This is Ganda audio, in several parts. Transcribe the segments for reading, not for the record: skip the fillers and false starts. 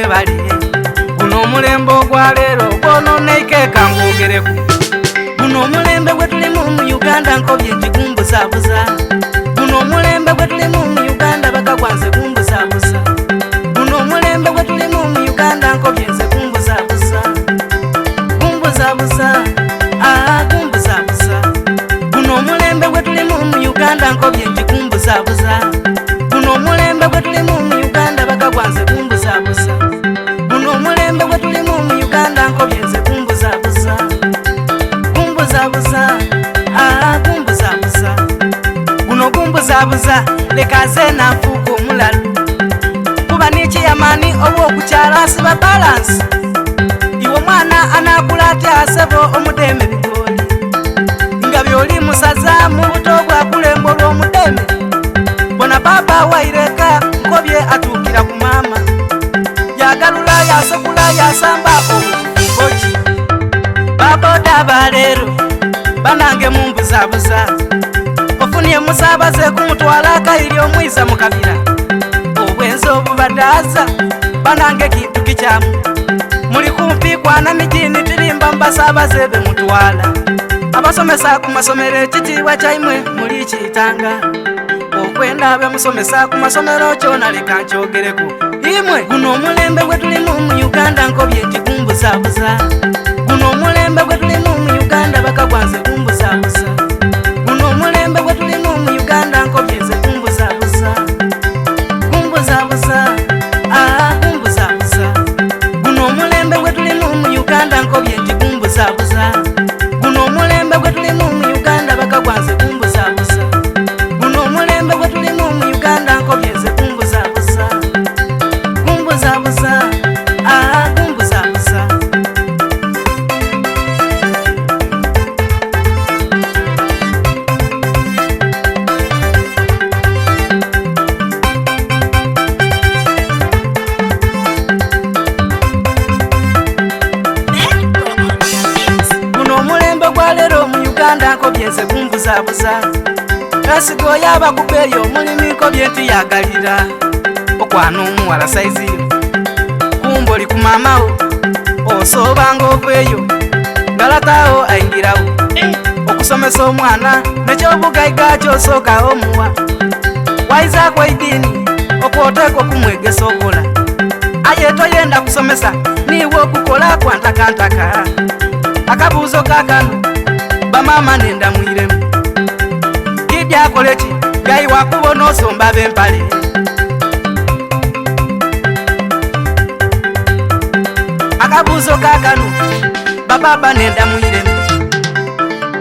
bali guno omulembe ogwa leero gwononeike kangogereku guno omulembe gwe tulimu mu Uganda nkobye nti gumbuzabuza guno omulembe gwe tulimu mu Uganda bakagwanze gumbuzabuza guno omulembe gwe tulimu mu Uganda nkobye nze gumbuzabuza gumbuzabuza gumbuzabuza guno omulembe gwe tulimu mu Uganda nkobye nti gumbuzabuza guno omulembe gwe tulimu mu Uganda bakagwanze gumbuzabuza guno omulembe gwe tulimu mu Uganda nkobye nze gumbuzabuza gumbuzabuza gumbuzabuza guno gumbuzabuza leka ze nanfuuka omulala kuba n'ekiyamaani oba okukyala asiba balansi iwe mwana anakula atya asebo omudembe bigoli nga byoli musaza mu buto bwakulembo olw'omudembe bona baba waireka nkobye atuukira ku maama yagalula yasokula yasamba obukoki baboda baleero banange mumbuzabuza ofunye musabaze kumutwala akayiri omwiza mu kabira obwenzi obubadaaza banange kintu kikyamu muli kumpi kwana mijini tirimba mbasabaze be mutwala abasomesa ku masomero ekitiibwa kyaimwe muli kitanga okwenda be musomesa ku masomero kyona leka nkyogereku imwe guno omulembe gwe tulimu mu Uganda nkobye nti gumbuzabuza guno omulembe gwe tulimu mu Uganda bakagwanze gumbuzabuza guno omulembe gwe tulimu mu Uganda nkobye nze gumbuzabuza gumbuzabuza gumbuzabuza guno omulembe gwe tulimu mu Uganda nkobye nti gumbuzabuza guno omulembe gwe tulimu mu Uganda bakagwanze gumbuzabuza guno omulembe gwe tulimu mu Uganda nkobye nze gumbuzabuza gumbuzabuza gumbuzabuza guno omulembe gwa leero mu Uganda nkobye nze gumbuzabuza kasigo yaba kubeyo mulimi nkobye nti yagalira okwana omuwala saizi kumboli ku maamawo osobanga okweyo galatawo ayingirawo okusomesa omwana nekyobugaiga kyosooka omuwa waizaako eidini okwoteeka okumwegesa okola aye toyenda kusomesa niwe okukola kwantakantaka akabuuzo kakano bamaama nendamwiremu kidyakoleki gayi wakubona osomba b'empale akabuuzo kakano bababa nendamwiremu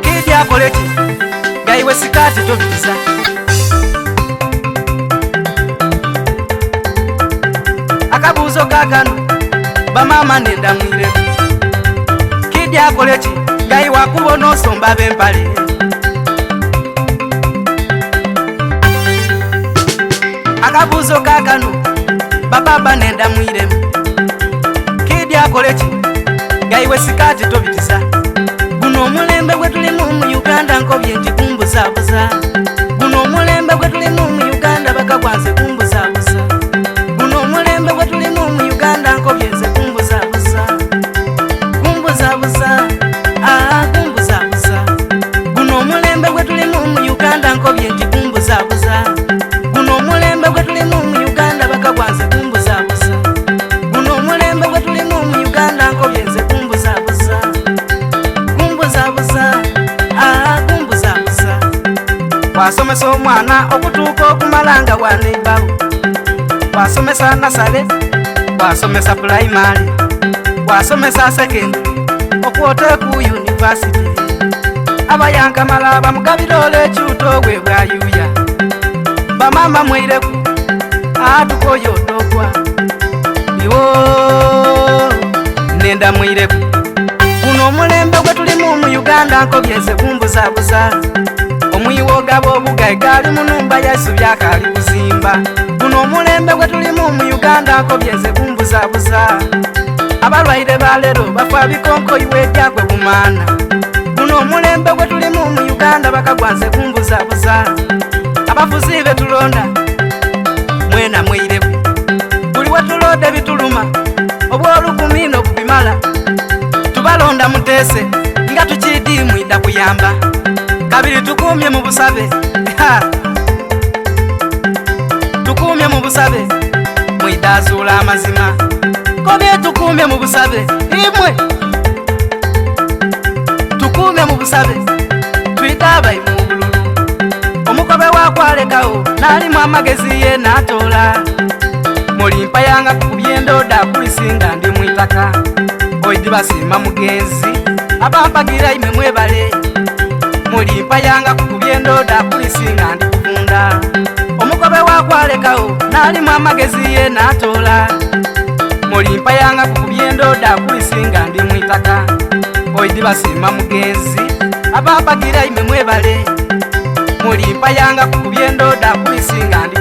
kidyakoleki gayiwe sikaati tobitiza akabuuzo kakano bamaama nendamwiremu kidyakoleki gayi wakubona osomba b'empale akabuuzo kakano bababa nendamwiremu kidyakoleki gayiwe sikaati tobitiza guno omulembe gwe tulimu mu Uganda nkobye nti gumbuzabuza guno omulembe gwe tulimu mu Uganda bakagwanze gumbuzabuza guno omulembe gwe tulimu mu Uganda nkobye nze gumbuzabuza gumbuzabuza gumbuzabuza guno omulembe gwe tulimu mu Uganda nkobye nti gumbuzabuza guno omulembe gwe tulimu mu Uganda bakagwanze gumbuzabuza guno omulembe gwe tulimu mu Uganda nkobye nze gumbuzabuza gumbuzabuza gumbuzabuza wasomesa omwana okutuuka okumalanga bwaneibawo wasomesa nasale wasomesa purayimale wasomesa sekendule okwoteeku yunivasite abayankamala bamugabira olw'ekyuto bwe bwayuya bamama mwireku atukoyo otogwa iwo nenda mwireku guno omulembe gwe tulimu mu Uganda nkobye nze gumbuzabuza omwiwoga b'obugayi gali mu nnumba yaisu byakali kuzimba guno omulembe gwe tulimu mu Uganda nkobye nze gumbuzabuza abalwaire baleero bafa bikonkoyiwe ebyagwe bumaana guno omulembe gwe tulimu mu Uganda bakagwanze gumbuzabuza abafuzi betulonda mwena mwireku buli wetulonda ebituluma katonda mutese nga tukidi mwida kuyamba kabiri tukumye mu busabe tukumye mu busabe mwida azula amazima kobye tukumye mu busabe imwe tukumye mu busabe twitabayi mu bululu omukobe wakwalekawo nalimu amagezi ye natola mulimpa yanga kubyendooda kulisinga ndi mwitaka oidi basima mugenzi abampagira ime mwebale mulimpa yanga kubyendooda kulisinga ndi kufunda omukobe wakwalekawo nalimu amagezi ye natola mulimpa yanga kubyendooda kulisinga ndi mwitaka oidi basima mugenzi abampagira ime mwebale mulimpa yanga kubyendooda kulisinga ndi